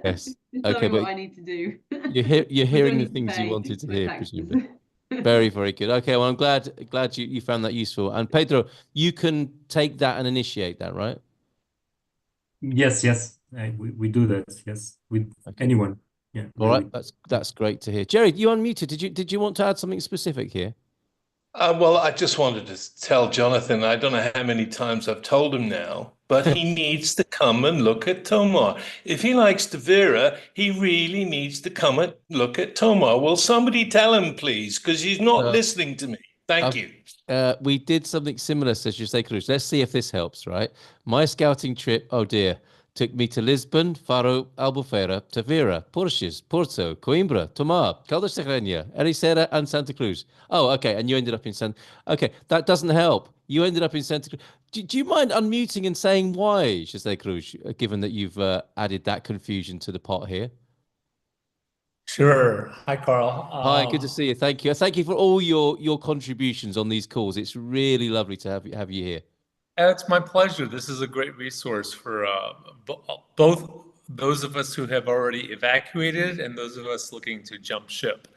Yes. Okay, what I need to do. You're hearing the things you wanted to hear, presumably. Very, very good. Okay, well, I'm glad you found that useful. And Pedro, you can take that and initiate that, right? Yes, we do that. Yes, with anyone. Yeah. All right, that's great to hear. Jerry, you unmuted. Did you want to add something specific here? Well, I just wanted to tell Jonathan, I don't know how many times I've told him now, but he needs to come and look at Tomar. If he likes Tavira, he really needs to come and look at Tomar. Will somebody tell him, please? Because he's not listening to me. Thank you. We did something similar, says Jose Cruz. Let's see if this helps, right? My scouting trip, oh dear, took me to Lisbon, Faro, Albufeira, Tavira, Porches, Porto, Coimbra, Tomar, Caldas da Rainha, Ericeira, and Santa Cruz. Oh, okay, and you ended up in Okay, that doesn't help. You ended up in Santa Cruz. Do you mind unmuting and saying why, Jose Cruz, given that you've added that confusion to the pot here? Sure. Hi, Carl. Hi, good to see you. Thank you. Thank you for all your contributions on these calls. It's really lovely to have you here. It's my pleasure. This is a great resource for both those of us who have already evacuated and those of us looking to jump ship.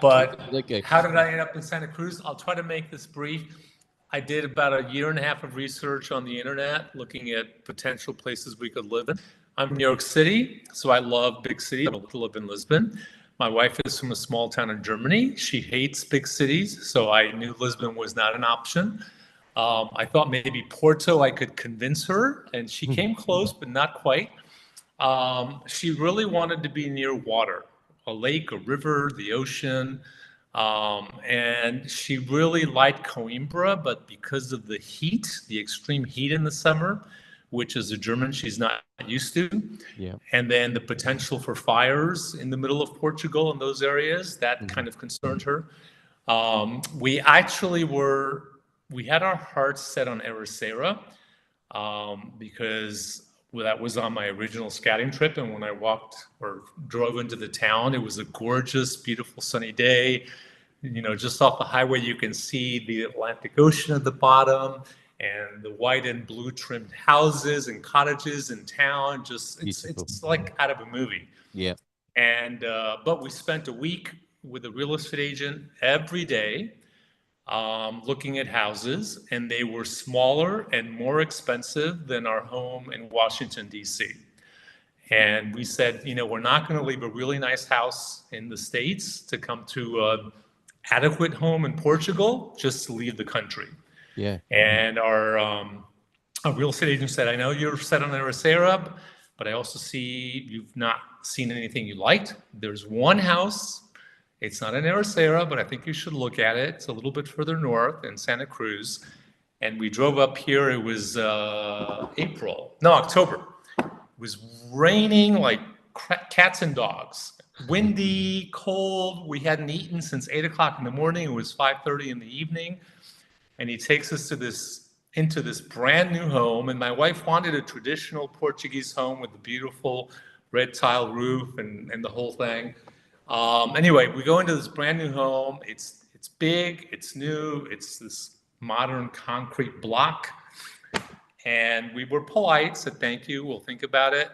But how did I end up in Santa Cruz? I'll try to make this brief. I did about a year and a half of research on the internet, looking at potential places we could live in. I'm from New York City, so I love big cities. I live in Lisbon. My wife is from a small town in Germany. She hates big cities, so I knew Lisbon was not an option. I thought maybe Porto I could convince her, and she came close, but not quite. She really wanted to be near water, a lake, a river, the ocean. And she really liked Coimbra, but because of the heat, the extreme heat in the summer, which as a German she's not used to, and then the potential for fires in the middle of Portugal in those areas, that kind of concerned her. We actually we had our hearts set on Ericeira because that was on my original scouting trip. And when I walked or drove into the town, it was a gorgeous, beautiful, sunny day. You know, just off the highway, you can see the Atlantic Ocean at the bottom and the white and blue trimmed houses and cottages in town. Just it's like out of a movie. Yeah. And but we spent a week with a real estate agent every day looking at houses, and they were smaller and more expensive than our home in Washington, D.C. And we said, you know, we're not going to leave a really nice house in the States to come to an adequate home in Portugal just to leave the country. Yeah. And our real estate agent said, I know you're set on Ericeira, but I also see you've not seen anything you liked. There's one house. It's not in Ericeira, but I think you should look at it. It's a little bit further north in Santa Cruz. And we drove up here. It was October. It was raining like cats and dogs. Windy, cold. We hadn't eaten since 8 o'clock in the morning. It was 5:30 in the evening. And he takes us into this brand new home. And my wife wanted a traditional Portuguese home with a beautiful red tile roof and the whole thing. Anyway, we go into this brand new home. It's big, it's new, it's this modern concrete block. And we were polite, said thank you, we'll think about it.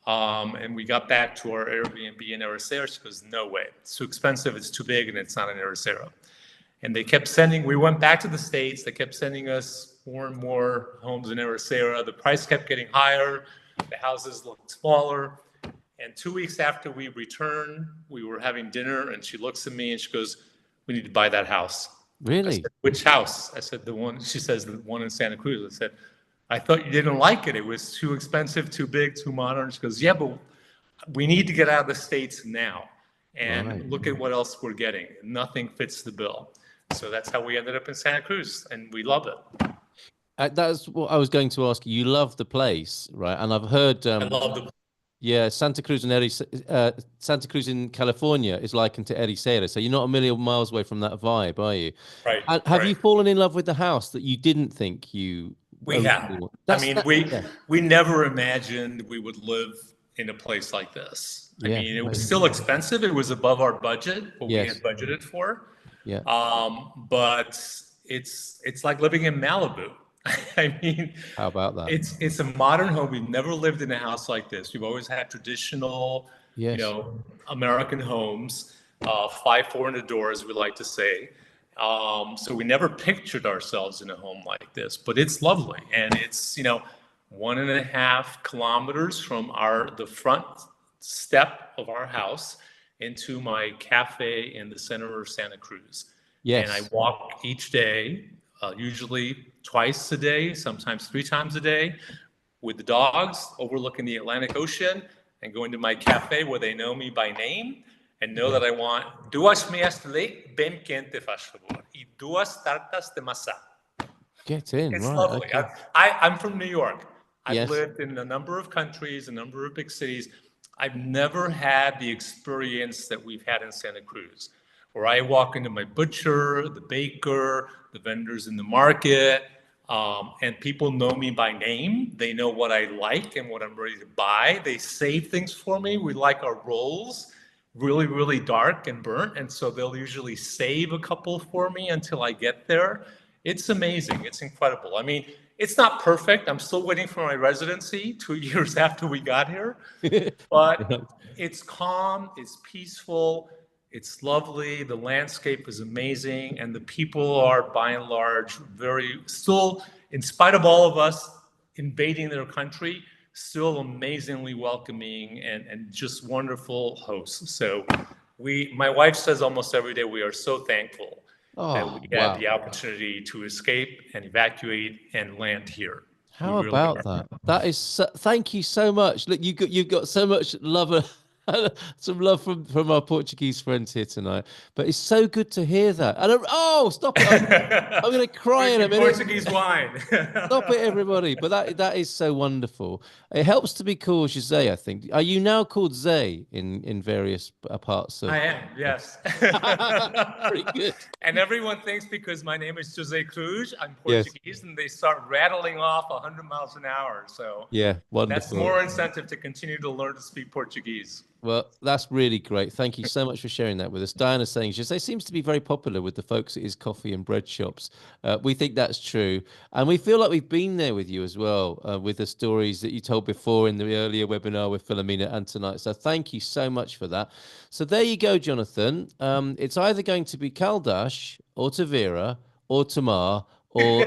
And we got back to our Airbnb in Ericeira. She goes, no way, it's too expensive, it's too big, and it's not in Ericeira. And they kept we went back to the States, they kept sending us more and more homes in Ericeira. The price kept getting higher, the houses looked smaller. And 2 weeks after we returned, we were having dinner, and she looks at me and she goes, "We need to buy that house." I Really? said, "Which house?" I said, "The one." She says, "The one in Santa Cruz." I said, "I thought you didn't like it. It was too expensive, too big, too modern." She goes, "Yeah, but we need to get out of the States now. And Right. look at what else we're getting. Nothing fits the bill." So that's how we ended up in Santa Cruz, and we love it. That's what I was going to ask you. You love the place, right? And I've heard, I love the yeah, Santa Cruz Santa Cruz in California is likened to Ericeira, so you're not a million miles away from that vibe, are you? right. And have you Right. fallen in love with the house that you didn't think you We originally have. wanted? I mean, Yeah, we never imagined we would live in a place like this. I yeah, mean, it was amazing. still expensive. It was above our budget, what we Yes, had budgeted for. yeah. But it's like living in Malibu. I mean, How about that? it's a modern home. We've never lived in a house like this. We've always had traditional, Yes, American homes, 5'4" in the door, as we like to say. So we never pictured ourselves in a home like this, but it's lovely, and it's 1.5 kilometers from the front step of our house into my cafe in the center of Santa Cruz. And I yes. walk each day, usually twice a day, sometimes 3 times a day, with the dogs overlooking the Atlantic Ocean, and going to my cafe where they know me by name and know that I want duas meias de leite bem quente, faz favor, e duas tartas de maçã. Get in, It's right? lovely. Okay. I'm from New York. I've Yes. lived in a number of countries, a number of big cities. I've never had the experience that we've had in Santa Cruz, where I walk into my butcher, the baker, the vendors in the market, and people know me by name. They know what I like and what I'm ready to buy. They save things for me. We like our rolls really, really dark and burnt, and so they'll usually save a couple for me until I get there. It's amazing. It's incredible. I mean, it's not perfect. I'm still waiting for my residency 2 years after we got here, but it's calm, it's peaceful, it's lovely. The landscape is amazing, and the people are by and large still, in spite of all of us invading their country, still amazingly welcoming and just wonderful hosts. So my wife says almost every day, we are so thankful that Oh, we had wow. the opportunity to escape and evacuate and land here. We How really about are. that? That is thank you so much. Look, you've got so much love, some love from our Portuguese friends here tonight. But it's so good to hear that. Oh, stop it! I'm going to cry in a minute. Portuguese wine. Stop it, everybody! But that is so wonderful. It helps to be called Jose, I think. Are you now called Zay in various parts of? I am, yes. Pretty good. And everyone thinks because my name is Jose Cruz, I'm Yes. Portuguese, and they start rattling off 100 miles an hour. So Yeah, that's wonderful. more incentive to continue to learn to speak Portuguese. Well, that's really great. Thank you so much for sharing that with us. Diana's saying Jose seems to be very popular with the folks at his coffee and bread shops. We think that's true. And we feel like we've been there with you as well, with the stories that you told before in the earlier webinar with Philomena and tonight. So thank you so much for that. So there you go, Jonathan. It's either going to be Caldash or Tavira or Tamar or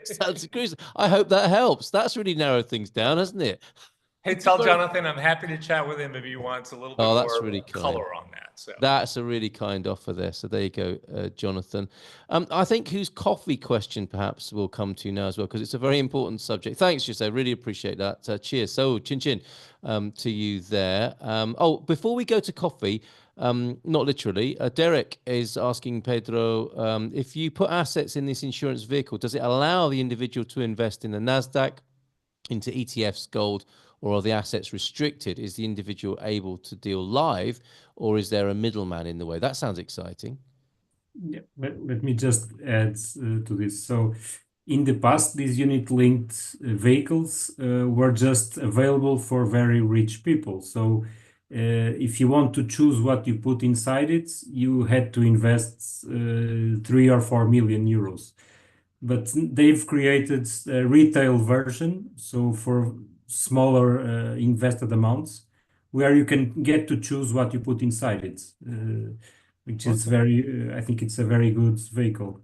Santa Cruz. I hope that helps. That's really narrowed things down, hasn't it? Hey, tell Jonathan I'm happy to chat with him if he wants a little bit that's more really kind. color on that. So That's a really kind offer there. So there you go, Jonathan. I think whose coffee question perhaps will come to now as well, because it's a very important subject. Thanks, Jose. Really appreciate that. Cheers. So chin chin to you there. Before we go to coffee, not literally, Derek is asking Pedro, if you put assets in this insurance vehicle, does it allow the individual to invest in the NASDAQ, into ETFs, gold, or are the assets restricted? Is the individual able to deal live, or is there a middleman in the way? That sounds exciting. Yeah, let me just add to this. So in the past, these unit-linked vehicles were just available for very rich people. So if you want to choose what you put inside it, you had to invest 3 or 4 million euros. But they've created a retail version, so for smaller invested amounts, where you can get to choose what you put inside it, which is I think it's a very good vehicle.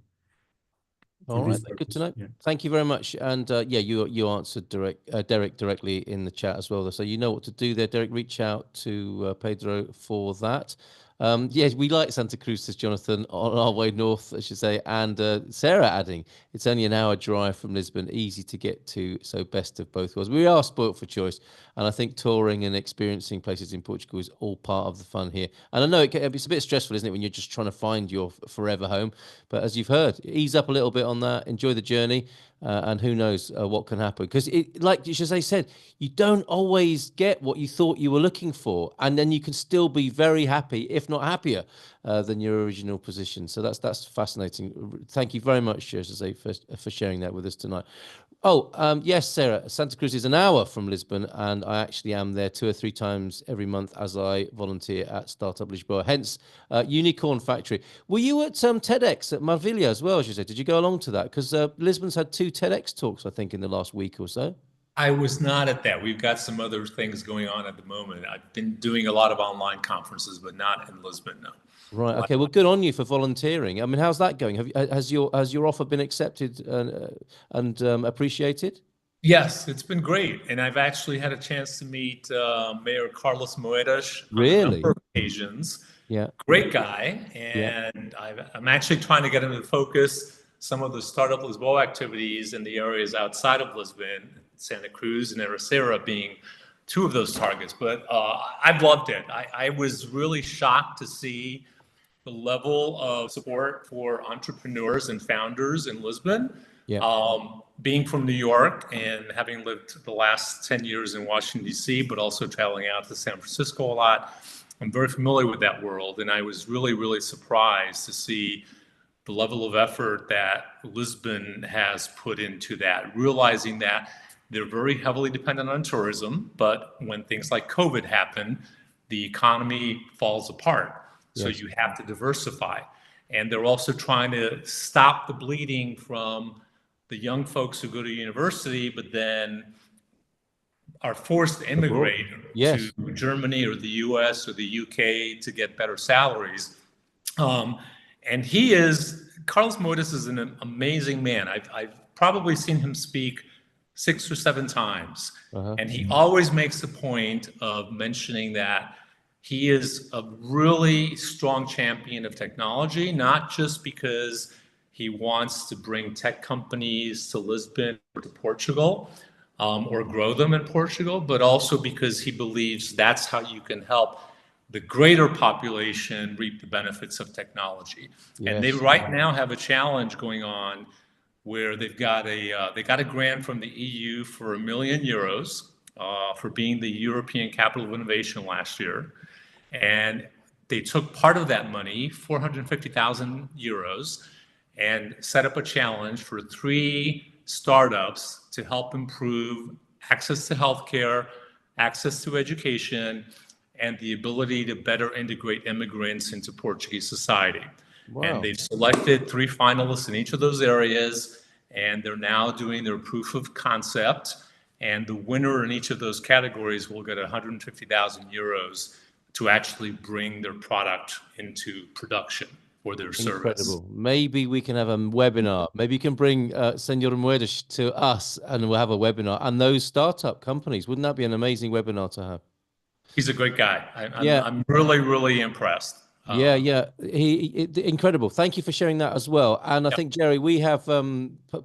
All right, good to know. Yeah. Thank you very much. And yeah, you answered Derek directly in the chat as well. So you know what to do there, Derek. Reach out to Pedro for that. Yes, we like Santa Cruz, says Jonathan, on our way north, I should say. And Sarah adding, it's only an hour drive from Lisbon, easy to get to. So best of both worlds. We are spoilt for choice. And I think touring and experiencing places in Portugal is all part of the fun here. And I know it's a bit stressful, isn't it, when you're just trying to find your forever home. But as you've heard, ease up a little bit on that, enjoy the journey. And who knows what can happen? Because, like Jose said, you don't always get what you thought you were looking for, and then you can still be very happy, if not happier, than your original position. So that's fascinating. Thank you very much, Jose, for sharing that with us tonight. Oh, yes, Sarah. Santa Cruz is an hour from Lisbon, and I actually am there 2 or 3 times every month as I volunteer at Startup Lisboa, hence Unicorn Factory. Were you at TEDx at Marvilha as well, as you said? Did you go along to that? Because Lisbon's had 2 TEDx talks, I think, in the last week or so. I was not at that. We've got some other things going on at the moment. I've been doing a lot of online conferences, but not in Lisbon, no. Right. Okay. Well, good on you for volunteering. I mean, how's that going? Has your offer been accepted and appreciated? Yes, it's been great, and I've actually had a chance to meet Mayor Carlos Moedas on Really? a number of occasions. Yeah. Great guy, and I'm actually trying to get him to focus some of the Startup Lisboa activities in the areas outside of Lisbon, Santa Cruz and Ericeira being 2 of those targets. But I've loved it. I was really shocked to see the level of support for entrepreneurs and founders in Lisbon. Yeah. Being from New York and having lived the last 10 years in Washington, D.C., but also traveling out to San Francisco a lot, I'm very familiar with that world. And I was really, really surprised to see the level of effort that Lisbon has put into that, realizing that they're very heavily dependent on tourism, but when things like COVID happen, the economy falls apart. So you have to diversify. And they're also trying to stop the bleeding from the young folks who go to university, but then are forced to immigrate to Germany or the US or the UK to get better salaries. And Carlos Moedas is an amazing man. I've probably seen him speak 6 or 7 times. And he always makes the point of mentioning that he is a really strong champion of technology, not just because he wants to bring tech companies to Lisbon or to Portugal or grow them in Portugal, but also because he believes that's how you can help the greater population reap the benefits of technology. Yes. And they right now have a challenge going on where they got a grant from the EU for €1 million for being the European Capital of Innovation last year. And they took part of that money, €450,000, and set up a challenge for 3 startups to help improve access to healthcare, access to education, and the ability to better integrate immigrants into Portuguese society. Wow. And they've selected 3 finalists in each of those areas, and they're now doing their proof of concept. And the winner in each of those categories will get €150,000 to actually bring their product into production or their service. Incredible. Maybe we can have a webinar. Maybe you can bring Senor Moedas to us and we'll have a webinar. And those startup companies, wouldn't that be an amazing webinar to have? He's a great guy. I'm really, really impressed. Incredible. Thank you for sharing that as well. And I think, Jerry, we have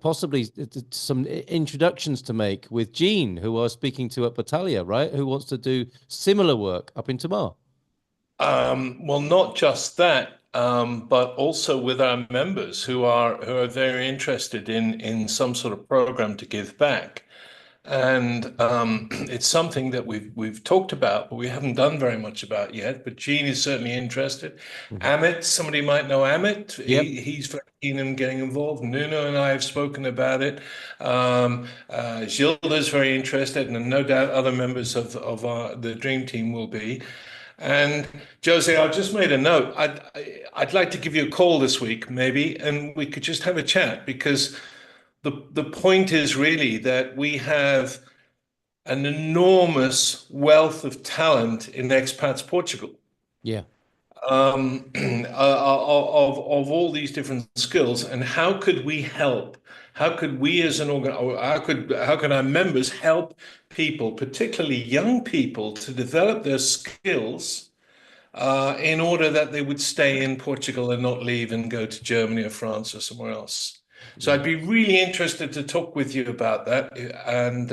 possibly some introductions to make with Jean, who I was speaking to at Battaglia, right? Who wants to do similar work up in Tamar. Well, not just that, but also with our members who are very interested in some sort of program to give back. And it's something that we've talked about, but we haven't done very much about yet. But Jean is certainly interested. Amit, somebody might know Amit. He's very keen in getting involved. Nuno and I have spoken about it. Gilda's very interested, and no doubt other members of the Dream Team will be. And Jose, I've just made a note. I'd like to give you a call this week, maybe, and we could just have a chat, because the point is really that we have an enormous wealth of talent in Expats Portugal. Yeah. of all these different skills, and how could we help? How could we as an organ, or how could our members help people, particularly young people, to develop their skills in order that they would stay in Portugal and not leave and go to Germany or France or somewhere else? So I'd be really interested to talk with you about that, and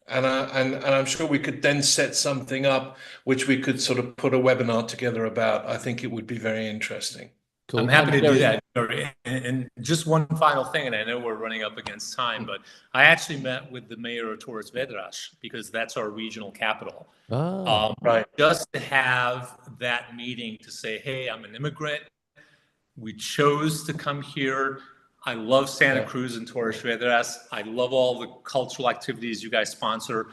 I'm sure we could then set something up which we could sort of put a webinar together about. I think it would be very interesting. Cool. I'm happy to do that. And just one final thing, and I know we're running up against time, but I actually met with the mayor of Torres Vedras because that's our regional capital. Right. Just to have that meeting to say, hey, I'm an immigrant. We chose to come here. I love Santa Cruz and Torres Vedras. I love all the cultural activities you guys sponsor.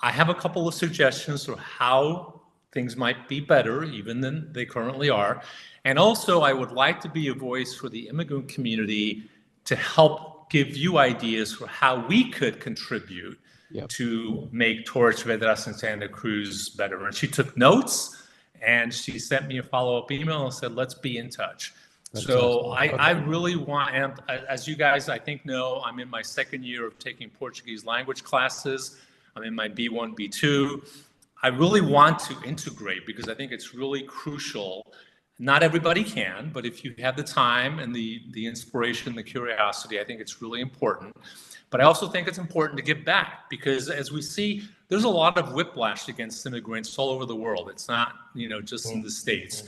I have a couple of suggestions for how things might be better, even than they currently are. And also, I would like to be a voice for the immigrant community to help give you ideas for how we could contribute to make Torres Vedras and Santa Cruz better. And she took notes, and she sent me a follow-up email and said, let's be in touch. So I really want, and as you guys, I think know, I'm in my second year of taking Portuguese language classes. I'm in my B1, B2. I really want to integrate because I think it's really crucial. Not everybody can, but if you have the time and the inspiration, the curiosity, I think it's really important. But I also think it's important to give back because as we see, there's a lot of whiplash against immigrants all over the world. It's not, just in the States.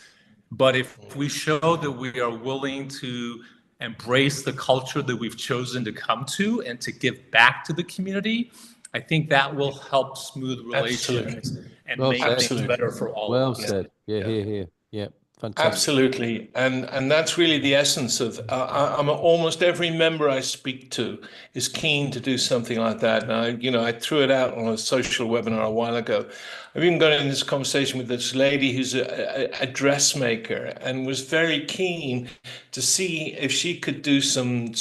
But if we show that we are willing to embrace the culture that we've chosen to come to and to give back to the community, I think that will help smooth relations and make things better for all of us. Well said. Yeah, here. Yeah, fantastic. Absolutely. And that's really the essence of, I'm almost every member I speak to is keen to do something like that. And I threw it out on a social webinar a while ago. I've even got in this conversation with this lady who's a dressmaker and was very keen to see if she could do some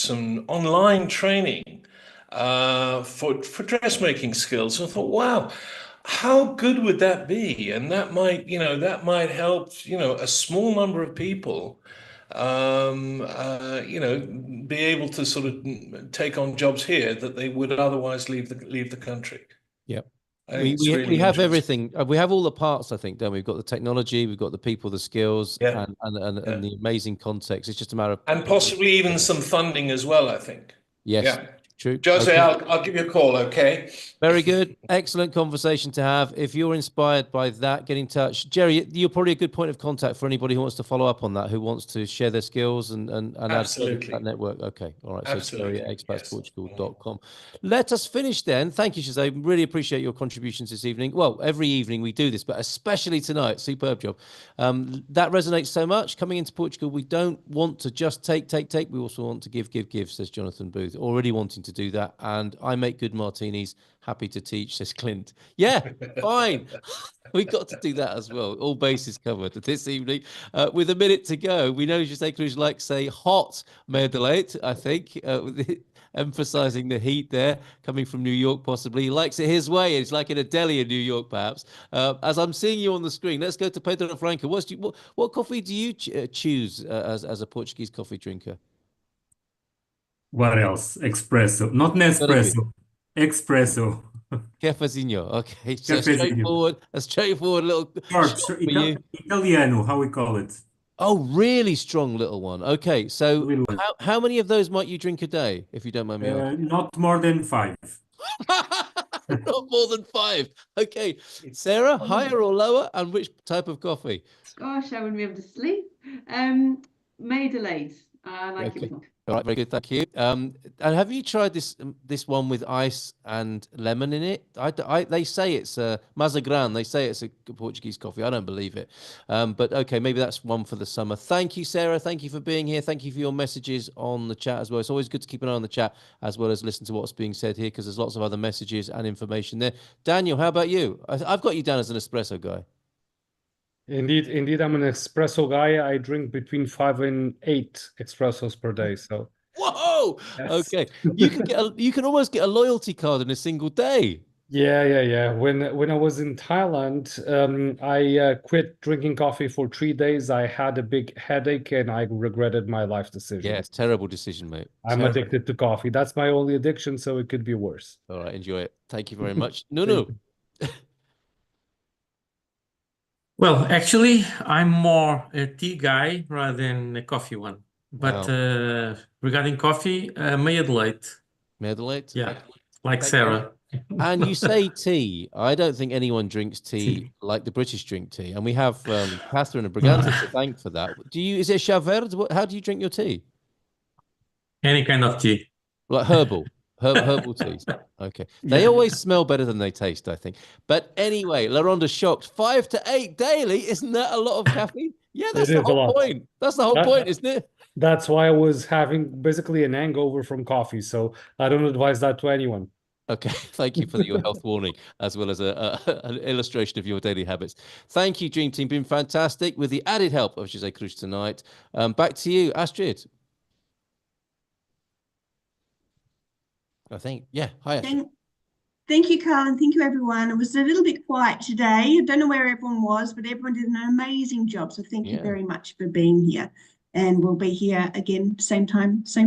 online training for dressmaking skills. And I thought, wow, how good would that be? And that might help, a small number of people, be able to sort of take on jobs here that they would otherwise leave the country. Yep. Really we have everything. We have all the parts, I think, don't we? We've got the technology, we've got the people, the skills, and the amazing context. It's just a matter of... And possibly even some funding as well, I think. Yes. Yeah. True. Jose, okay. I'll give you a call, okay? Very good. Excellent conversation to have. If you're inspired by that, get in touch. Jerry, you're probably a good point of contact for anybody who wants to follow up on that, who wants to share their skills and add to that network. Okay. All right. Absolutely. So Jerry at expatsportugal.com. Let us finish then. Thank you, Jose. Really appreciate your contributions this evening. Well, every evening we do this, but especially tonight. Superb job. That resonates so much. Coming into Portugal, we don't want to just take. We also want to give, says Jonathan Booth. Already wanting to do that. And I make good martinis. Happy to teach, says Clint. Yeah, fine. We got to do that as well. All bases covered this evening. With a minute to go, we know Jose Cruz likes say hot mer de leite, I think, emphasizing the heat there, coming from New York possibly. He likes it his way. It's like in a deli in New York, perhaps. As I'm seeing you on the screen, let's go to Pedro Franco. What coffee do you choose as a Portuguese coffee drinker? What else? Espresso. Not Nespresso. Espresso. Cafezinho. Okay. So a straightforward little shot for you. Italiano, how we call it. Oh, really strong little one. Okay. So how many of those might you drink a day, if you don't mind me asking? Not more than 5. Not more than 5. Okay. Sarah, higher or lower? And which type of coffee? Gosh, I wouldn't be able to sleep. Mer de leite. I like it with milk. All right, very good, thank you. And have you tried this one with ice and lemon in it? They say it's Mazagran. They say it's a Portuguese coffee. I don't believe it. But okay, maybe that's one for the summer. Thank you, Sarah. Thank you for being here. Thank you for your messages on the chat as well. It's always good to keep an eye on the chat as well as listen to what's being said here because there's lots of other messages and information there. Daniel, how about you? I've got you down as an espresso guy. Indeed, I'm an espresso guy. I drink between 5 and 8 espressos per day. So, whoa, yes. Okay, you can almost get a loyalty card in a single day. Yeah. When I was in Thailand, I quit drinking coffee for 3 days. I had a big headache and I regretted my life decision. Yes, terrible decision, mate. I'm Terrible. addicted to coffee. That's my only addiction, so it could be worse. All right, enjoy it. Thank you very much. No. Well, actually, I'm more a tea guy rather than a coffee one. But Wow. regarding coffee, Adelaide. Adelaide? Yeah, like Sarah. And you say tea. I don't think anyone drinks tea Tea. like the British drink tea. And we have Catherine and Briganza to thank for that. Is it chá verde? How do you drink your tea? Any kind of tea. Like herbal teas. Okay. They always smell better than they taste, I think. But anyway, LaRonda shocked. 5 to 8 daily. Isn't that a lot of caffeine? Yeah, that's the whole point. That's the whole point, isn't it? That's why I was having basically an hangover from coffee. So I don't advise that to anyone. Okay, thank you for your health warning, as well as an illustration of your daily habits. Thank you, Dream Team. Been fantastic with the added help of Jose Cruz tonight. Back to you, Astrid. I think, yeah. Hi, Astrid. Thank you, Carl, and thank you, everyone. It was a little bit quiet today. I don't know where everyone was, but everyone did an amazing job. So thank you very much for being here. And we'll be here again, same time, same